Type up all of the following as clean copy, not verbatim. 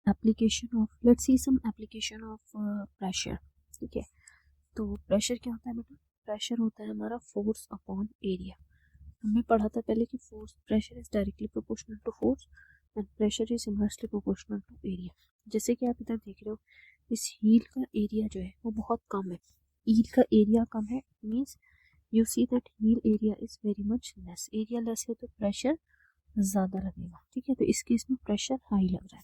Application of, let's see some application of pressure. ठीक है, तो प्रेशर क्या होता है बेटा? प्रेशर होता है हमारा फोर्स अपॉन एरिया। हमने पढ़ा था पहले कि force, pressure is directly proportional to force and pressure is inversely proportional to area. जैसे कि आप इधर देख रहे हो, इस हील का एरिया जो है वो बहुत कम है, हील का एरिया कम है, means you see that heel area is very much less. Area less है तो प्रेशर ज़्यादा लगेगा। ठीक है, तो इस केस में प्रेशर हाई लग रहा है।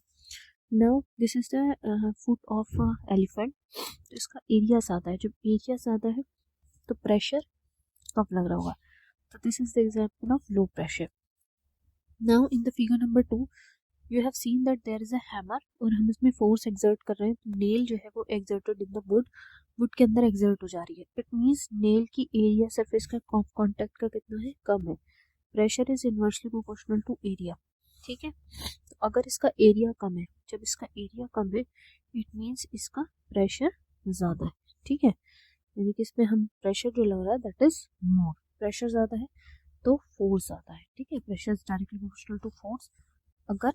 Now this is the foot of elephant, तो इसका एरिया ज़्यादा है। जब एरिया ज़्यादा है तो प्रेशर कम लग रहा होगा, तो this is the example of low pressure. Now in the figure number 2 you have seen that there is a hammer, और हम इसमें फोर्स एक्सर्ट कर रहे हैं, तो नेल जो है वो exerted in the wood, wood के अंदर एक्सर्ट हो जा रही है। इट मीन्स नेल की एरिया सरफेस का कॉन्टैक्ट का कितना है? कम है। Pressure is inversely proportional to area. ठीक है, तो अगर इसका एरिया कम है, जब इसका एरिया कम है इट मीन्स इसका प्रेशर ज़्यादा है। ठीक है, यानी कि इसमें हम प्रेशर जो लग रहा है दैट इज मोर। प्रेशर ज़्यादा है तो फोर्स ज़्यादा है। ठीक है, pressure is directly proportional to force. अगर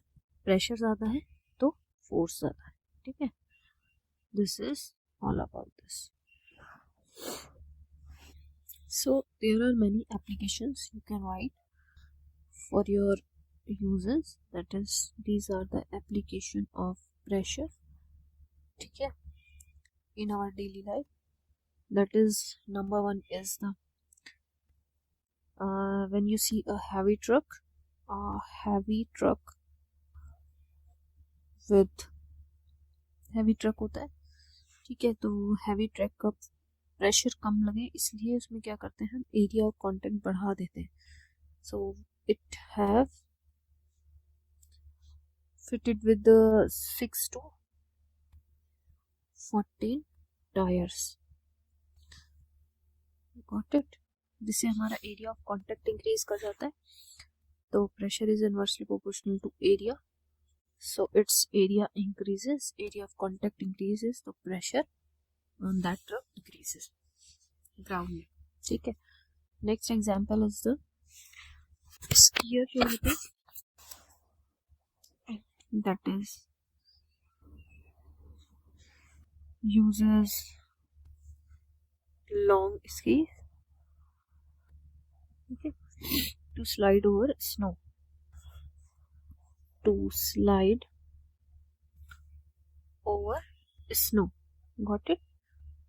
प्रेशर ज़्यादा है तो फोर्स ज़्यादा है। ठीक है, this is all about this. So there are many applications you can write for your uses, that is these are the application of pressure, ठीक है, in our daily life. That is number one is the when you see a heavy truck with heavy truck होता है। ठीक है, तो heavy truck का pressure कम लगे इसलिए उसमें क्या करते हैं हम, एरिया ऑफ कॉन्टैक्ट बढ़ा देते हैं। So it have fitted with the 6 to 14 tires. Got it? जिससे हमारा एरिया ऑफ कॉन्टैक्ट इंक्रीज कर जाता है, तो pressure is inversely proportional to area, so it's area increases, area of contact increases, तो pressure on that truck decreases ground में। ठीक है, next example is the skier जो होता है, that is uses long skis, okay, to slide over snow, to slide over snow. Got it?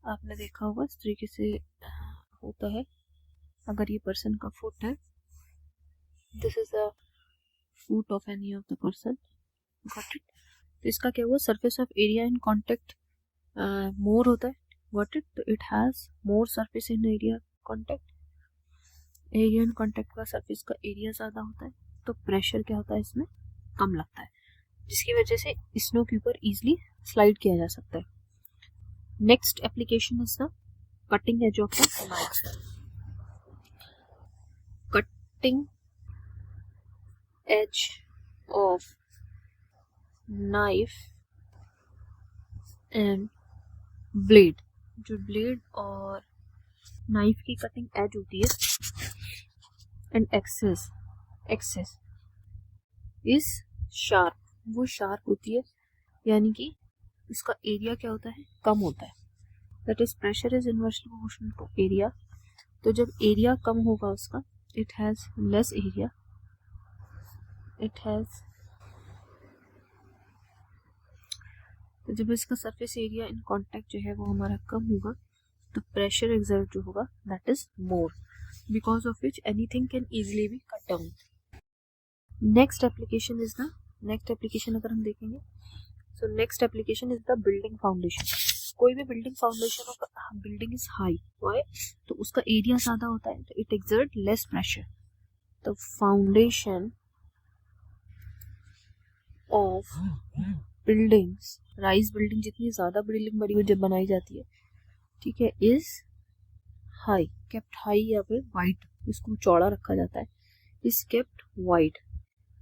आपने देखा होगा इस तरीके से होता है। अगर ये पर्सन का फुट है, this is the foot of any of the person. Got it? तो इसका क्या हुआ, surface of area in contact more होता है। Got it? तो it has more surface in area contact, area in contact का सरफेस का एरिया ज़्यादा होता है, तो प्रेशर क्या होता है इसमें, कम लगता है, जिसकी वजह से स्नो के ऊपर ईजिली स्लाइड किया जा सकता है। Next application is the cutting edge of the knife. Cutting edge of knife and blade, जो ब्लेड और नाइफ की कटिंग एज होती है एंड एक्सेस इज शार्प, वो शार्प होती है, यानी कि इसका एरिया क्या होता है, कम होता है। That is pressure is inversely proportional to area, तो जब एरिया कम होगा उसका, इट हैज लेस एरिया, तो जब इसका सरफेस एरिया इन कॉन्टैक्ट जो है वो हमारा कम होगा, तो प्रेशर एक्सर्ट जो होगा that is more, because of which anything can easily be cut down. Next application is the, next application अगर हम देखेंगे, so next application is the building foundation. कोई भी building foundation of building is high, why? तो उसका area ज़्यादा होता है, तो इट एक्सर्ट लेस प्रेशर। तो foundation of buildings, rise building, जितनी ज़्यादा बिल्डिंग बड़ी जब बनाई जाती है, ठीक है, इज हाई, केप्ट हाई या फिर वाइड, इसको चौड़ा रखा जाता है, इज केप्ट वाइड,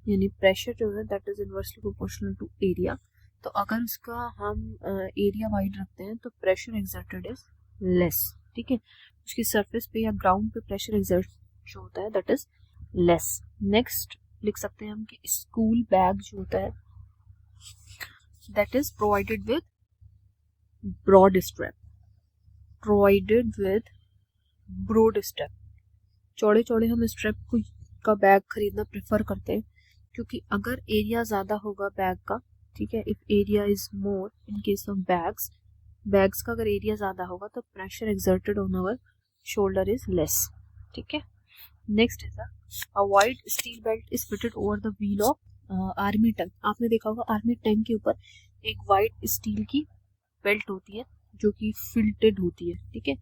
यानी प्रेशर जो है that is inversely proportional to area. तो अगर उसका हम एरिया वाइड रखते हैं तो प्रेशर एक्सर्टेड इज लेस। ठीक है, उसकी सरफेस पे या ग्राउंड पे प्रेशर एक्सर्ट जो होता है दैट इज लेस। नेक्स्ट लिख सकते हैं हम कि स्कूल बैग जो होता है, that is provided with broad strap, provided with broad strap। चौड़े चौड़े हम स्ट्रैप का बैग खरीदना प्रेफर करते हैं, क्योंकि अगर एरिया ज़्यादा होगा बैग का, ठीक है, if area is more in case of bags का अगर एरिया ज़्यादा होगा तो pressure exerted on our shoulder is less. ठीक है, next is a wide steel belt is fitted over the wheel of army tank. आपने देखा होगा आर्मी टैंक के ऊपर एक वाइड स्टील की बेल्ट होती है जो कि फिल्टेड होती है। ठीक है,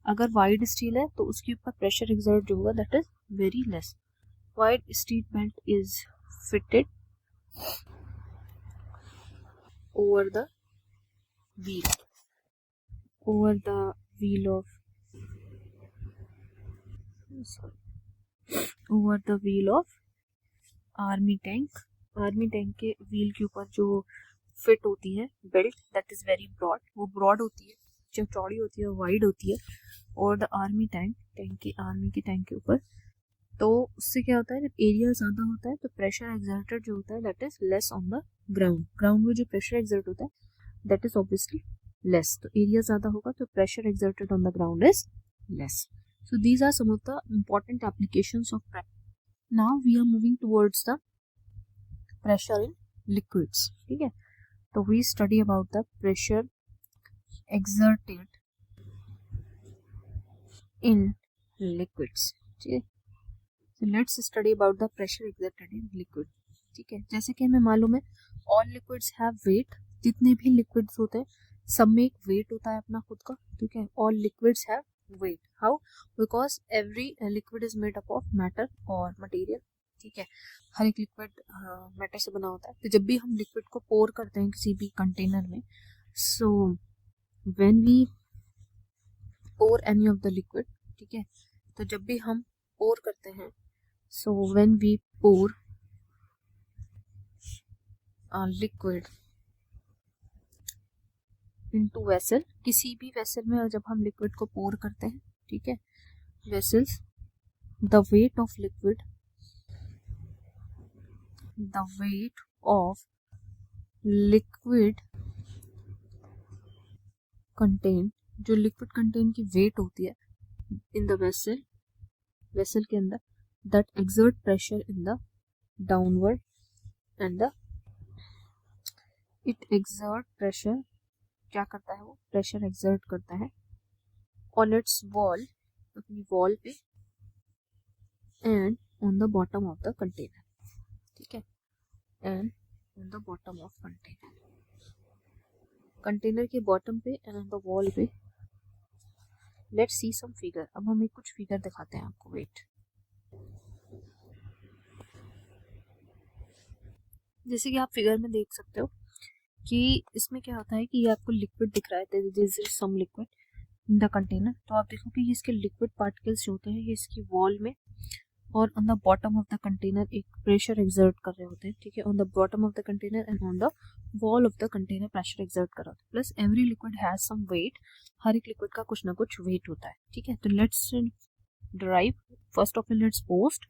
अगर वाइड स्टील है तो उसके ऊपर प्रेशर एक्सर्ट जो होगा that is very less. Wide steel belt is fitted over the wheel of army tank. Army tank के व्हील के ऊपर जो फिट होती है belt that is very broad, वो ब्रॉड होती है, जो चौड़ी होती है, वाइड होती है, और द आर्मी आर्मी के टैंक के ऊपर। तो उससे क्या होता है, जब एरिया ज़्यादा होता है तो प्रेशर एक्सर्टेड जो होता है that is less on the ground में जो प्रेशर एक्सर्ट होता है दैट इज ऑब्वियसली लेस। तो एरिया ज़्यादा होगा तो pressure exerted on the ground is less. So these are some of the important applications of pressure. Now we are moving towards the pressure in liquids. ठीक है, तो we study about the pressure exerted in liquids. ठीक है, so let's study about the pressure exerted in liquid। ठीक है, जैसे कि हमें मालूम है all liquids have weight, जितने भी liquids होते हैं सब में एक weight होता है अपना खुद का। ठीक है, all liquids have weight, how? because every liquid is made up of matter or material। ठीक है, हर एक लिक्विड मैटर से बना होता है। तो जब भी हम लिक्विड को पोर करते हैं किसी भी कंटेनर में, so when we pour any of the liquid, ठीक है, तो जब भी हम पोर करते हैं, so when we pour a liquid into vessel, किसी भी वेसल में जब हम लिक्विड को पोर करते हैं, ठीक है, vessels, the weight of liquid contain, जो लिक्विड कंटेन की वेट होती है इन द वेसल के अंदर, that exert pressure in the downward and the it exert pressure, क्या करता है वो प्रेशर एक्सर्ट करता है on its wall, अपनी वॉल पे, and on the bottom of the container। ठीक है, and on the bottom of container के बॉटम पे and on the wall पे। let's see some figure। अब हम एक कुछ फिगर दिखाते हैं आपको। वेट, जैसे कि आप फिगर में देख सकते हो कि इसमें क्या होता है कि ये आपको लिक्विड दिख रहा है, this is some liquid in the container. तो आप देखो कि ये इसके लिक्विड पार्टिकल्स जो होते हैं ये इसकी वॉल में और on the bottom of the container एक प्रेशर एक्सर्ट कर रहे होते हैं। ठीक है, on the bottom of the container and on the wall of the container pressure exert कर रहा होता है। Plus every liquid has some weight, हर एक लिक्विड का कुछ ना कुछ वेट होता है। ठीक है, तो let's drive first of let's post,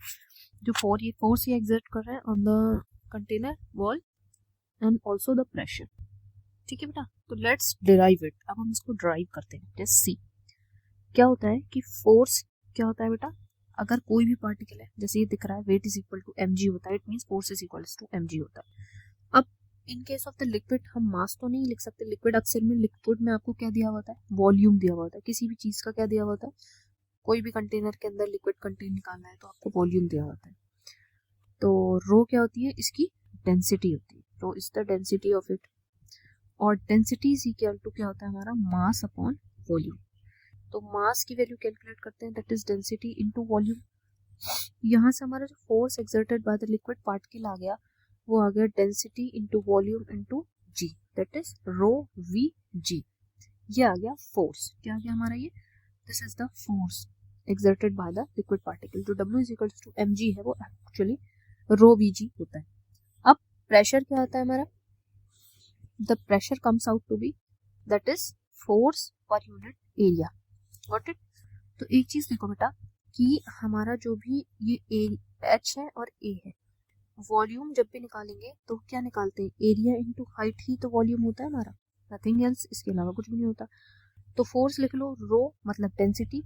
जो फोर्स ये एक्सर्ट कर रहा है on the container wall and also the pressure. ठीक है बेटा, तो लेट्स डिराइव इट। अब हम इसको ड्राइव करते हैं। जस्ट सी क्या होता है कि फोर्स क्या होता है बेटा, अगर कोई भी पार्टिकल है, जैसे ये दिख रहा है weight is equal to mg होता है, it means force is equal to mg होता है। अब in case of the liquid हम मास तो नहीं लिख सकते, लिक्विड अक्सर में लिक्विड में आपको क्या दिया हुआ होता है, वॉल्यूम दिया हुआ होता है। किसी भी चीज का क्या दिया हुआ होता है, कोई भी कंटेनर के अंदर लिक्विड कंटेन निकालना है तो आपको वॉल्यूम दिया होता है। तो रो क्या होती है, इसकी डेंसिटी होती है। Rho is the density of it, और डेंसिटी इज इक्वल टू क्या होता है हमारा, मास अपॉन वॉल्यूम। तो मास की वैल्यू कैलकुलेट करते हैं, that is density into volume. यहाँ से हमारा जो force exerted by the liquid particle आ गया, वो आ गया density into volume into G, that is rho V G. ये आ गया फोर्स, क्या आ गया हमारा ये, this is the force exerted by the liquid particle. जो W is equal to mg है वो एक्चुअली रो वी जी होता है। अब प्रेशर क्या आता है हमारा, the pressure comes out to be that is force per unit area. Got it. तो एक चीज देखो बेटा कि हमारा जो भी ये H है और A है, वॉल्यूम जब भी निकालेंगे तो क्या निकालते हैं, एरिया इंटू हाइट ही तो वॉल्यूम होता है हमारा, नथिंग एल्स, इसके अलावा कुछ भी नहीं होता। तो फोर्स लिख लो, रो मतलब density,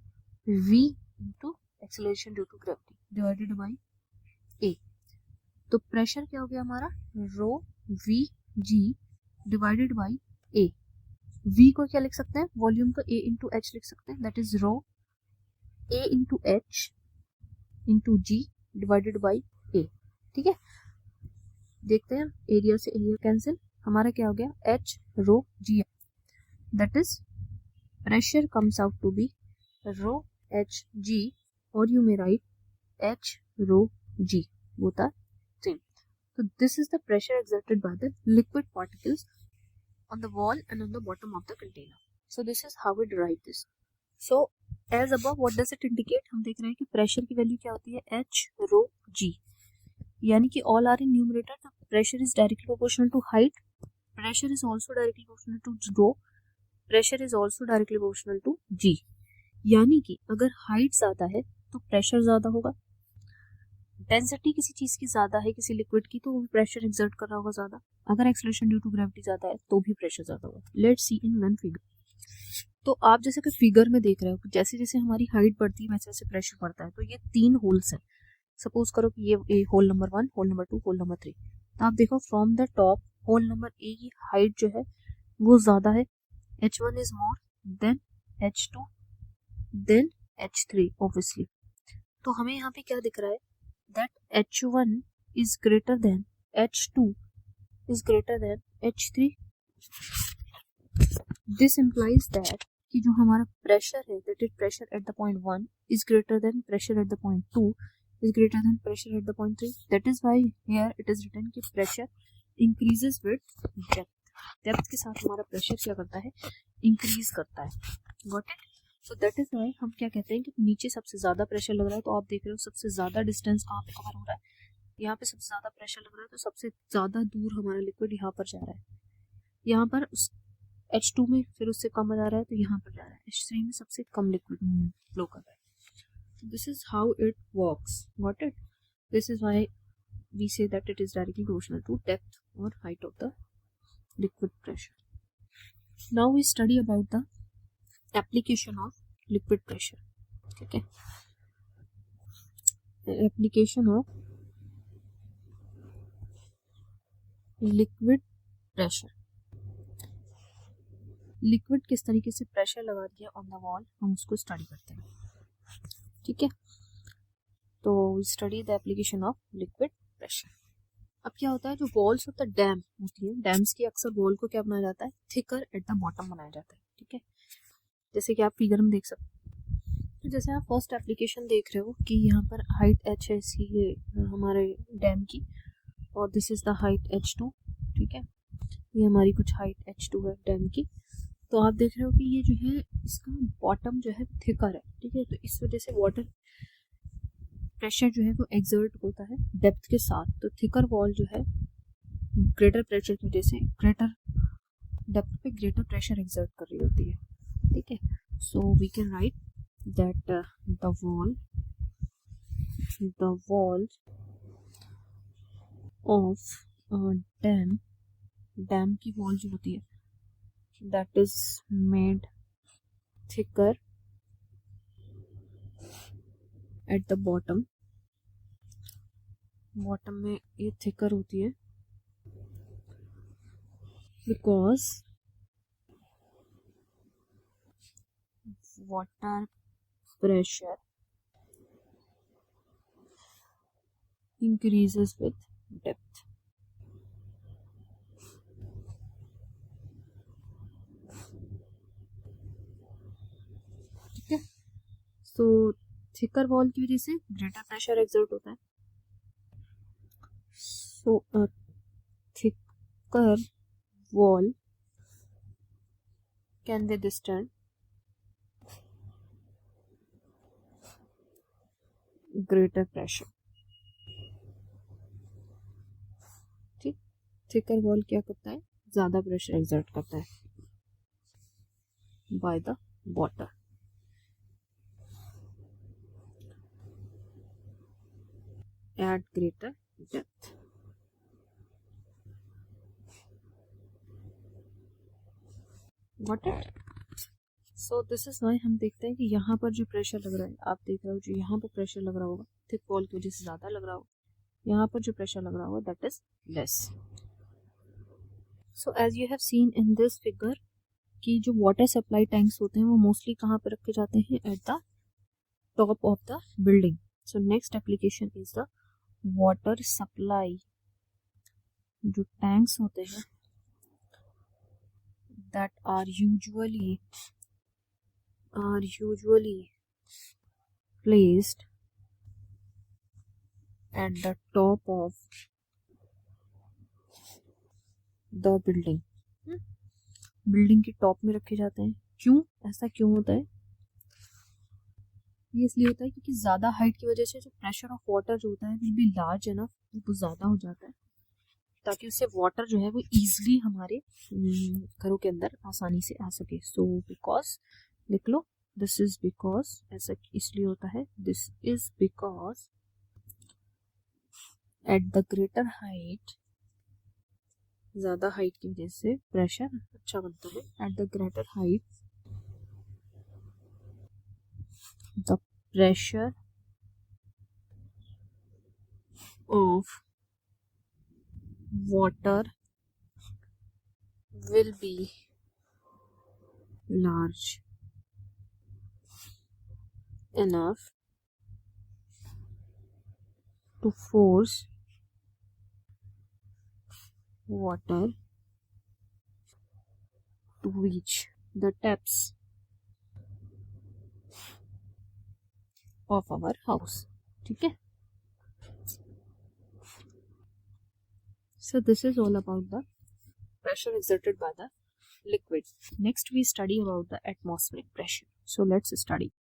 v into acceleration due to gravity divided by a। तो प्रेशर क्या हो गया हमारा, rho v g divided by a। v को क्या लिख सकते हैं, वॉल्यूम को a इंटू h लिख सकते हैं, that is rho a into h into g divided by a। ठीक है, देखते हैं, एरिया से एरिया कैंसिल, हमारा क्या हो गया, h rho g, that is pressure comes out to be rho hg, or you may write h rho g, both are same. So this is the pressure exerted by the liquid particles on the wall and on the bottom of the container. So this is how we derive this. So as above, what does it indicate, हम देख रहे हैं कि pressure की value क्या होती है, h rho g, यानी कि all are in numerator, the pressure is directly proportional to height, pressure is also directly proportional to rho, pressure is also directly proportional to G, यानी कि अगर हाइट ज्यादा है तो प्रेशर ज्यादा होगा, डेंसिटी किसी चीज की ज्यादा है किसी लिक्विड की तो प्रेशर एक्सर्ट कर रहा होगा ज्यादा, अगर एक्सेलरेशन ड्यू टू ग्रेविटी ज्यादा है तो भी प्रेशर ज्यादा होगा। Let's see in one figure. तो आप जैसे कि फिगर में देख रहे हो, जैसे जैसे हमारी हाइट बढ़ती है वैसे वैसे प्रेशर बढ़ता है। तो ये 3 होल्स हैं, सपोज करो कि ये hole number 1, hole number 2, hole number 3। तो आप देखो from the top hole number A की हाइट जो है वो ज्यादा है, H1 is more than H2 then H3 obviously। तो हमें यहाँ पे क्या दिख रहा है, that H1 is greater than H2 is greater than H3। This implies that कि जो हमारा प्रेशर है, that is pressure at the point 1 is greater than pressure at the point 2 is greater than pressure at the point 3। That is why here it is written कि pressure increases with depth। Depth के साथ हमारा pressure क्या करता है, increase करता है। Got it. So that is why हम क्या कहते हैं कि नीचे सबसे ज्यादा प्रेशर लग रहा है, तो आप देख रहे हो सबसे ज्यादा डिस्टेंस कहाँ पे कवर हो रहा है, यहाँ पे सबसे ज्यादा प्रेशर लग रहा है, तो सबसे ज्यादा दूर हमारा लिक्विड यहाँ पर जा रहा है, यहाँ पर H2 में फिर उससे कम जा रहा है तो यहाँ पर जा रहा है, H3 में सबसे कम लिक्विड फ्लो कर रहा है। This is how it works. Got it. This is why we say that it is directly proportional to depth और height of the liquid pressure. Now we study about the application of liquid pressure. Okay, the application of liquid pressure. Liquid किस तरीके से pressure लगा दिया on the wall, हम उसको study करते हैं। ठीक है, तो study the application of liquid pressure. अब क्या होता है, जो वॉल्स ऑफ द डैम होती है, डैम्स की अक्सर वॉल को क्या बनाया जाता है, थिकर एट द बॉटम बनाया जाता है। ठीक है, जैसे कि आप फिगर में देख सकते हैं। तो जैसे आप फर्स्ट एप्लीकेशन देख रहे हो कि यहाँ पर हाइट h है ये हमारे डैम की, और this is the height h2। ठीक है, ये हमारी कुछ हाइट h2 है डैम की। तो आप देख रहे हो कि ये जो है इसका बॉटम जो है थिकर है। ठीक है, तो इस वजह से वाटर प्रेशर जो है वो एक्सर्ट होता है डेप्थ के साथ। तो थिकर वॉल जो है ग्रेटर प्रेशर की वजह से ग्रेटर डेप्थ पे ग्रेटर प्रेशर एक्सर्ट कर रही होती है। ठीक है, so we can write that the wall of dam की वॉल जो होती है that is made thicker at the bottom में ये थिकर होती है because water pressure increases with depth। ठीक है, सो थिकर वॉल की वजह से ग्रेटर प्रेशर एक्सर्ट होता है। So a thicker wall can withstand greater pressure. ठीक, थिकर वॉल क्या करता है, ज्यादा प्रेशर एक्सर्ट करता है by the water at greater depth. Got it? So this is why हम देखते हैं कि यहाँ पर जो प्रेशर लग रहा है, आप देख रहे हो जो यहाँ पर प्रेशर लग रहा होगा थिक वॉल की वजह से ज़्यादा लग रहा होगा, यहाँ पर जो प्रेशर लग रहा होगा that is less. So as you have seen in this figure कि जो वाटर सप्लाई टैंक्स होते हैं वो मोस्टली कहाँ पर रखे जाते हैं? At the top of the building. So next application is the water supply. जो टैंक्स होते हैं that are usually placed at the top of the building. Building के टॉप में रखे जाते हैं. क्यों? ऐसा क्यों होता है? ये इसलिए होता है क्योंकि ज़्यादा हाइट की वजह से जो प्रेशर ऑफ वाटर जो होता है विल बी लार्ज एनफ, वो ज़्यादा हो जाता है ताकि उससे वाटर जो है वो ईजिली हमारे घरों के अंदर आसानी से आ सके. सो बिकॉज लिख लो, दिस इज बिकॉज, ऐसा इसलिए होता है, this is because at the greater height, ज़्यादा हाइट की वजह से प्रेशर अच्छा बनता है. At the greater height the pressure of water will be large enough to force water to reach the taps of our house. ठीक है? So this is all about the pressure exerted by the liquid. Next we study about the atmospheric pressure. So let's study.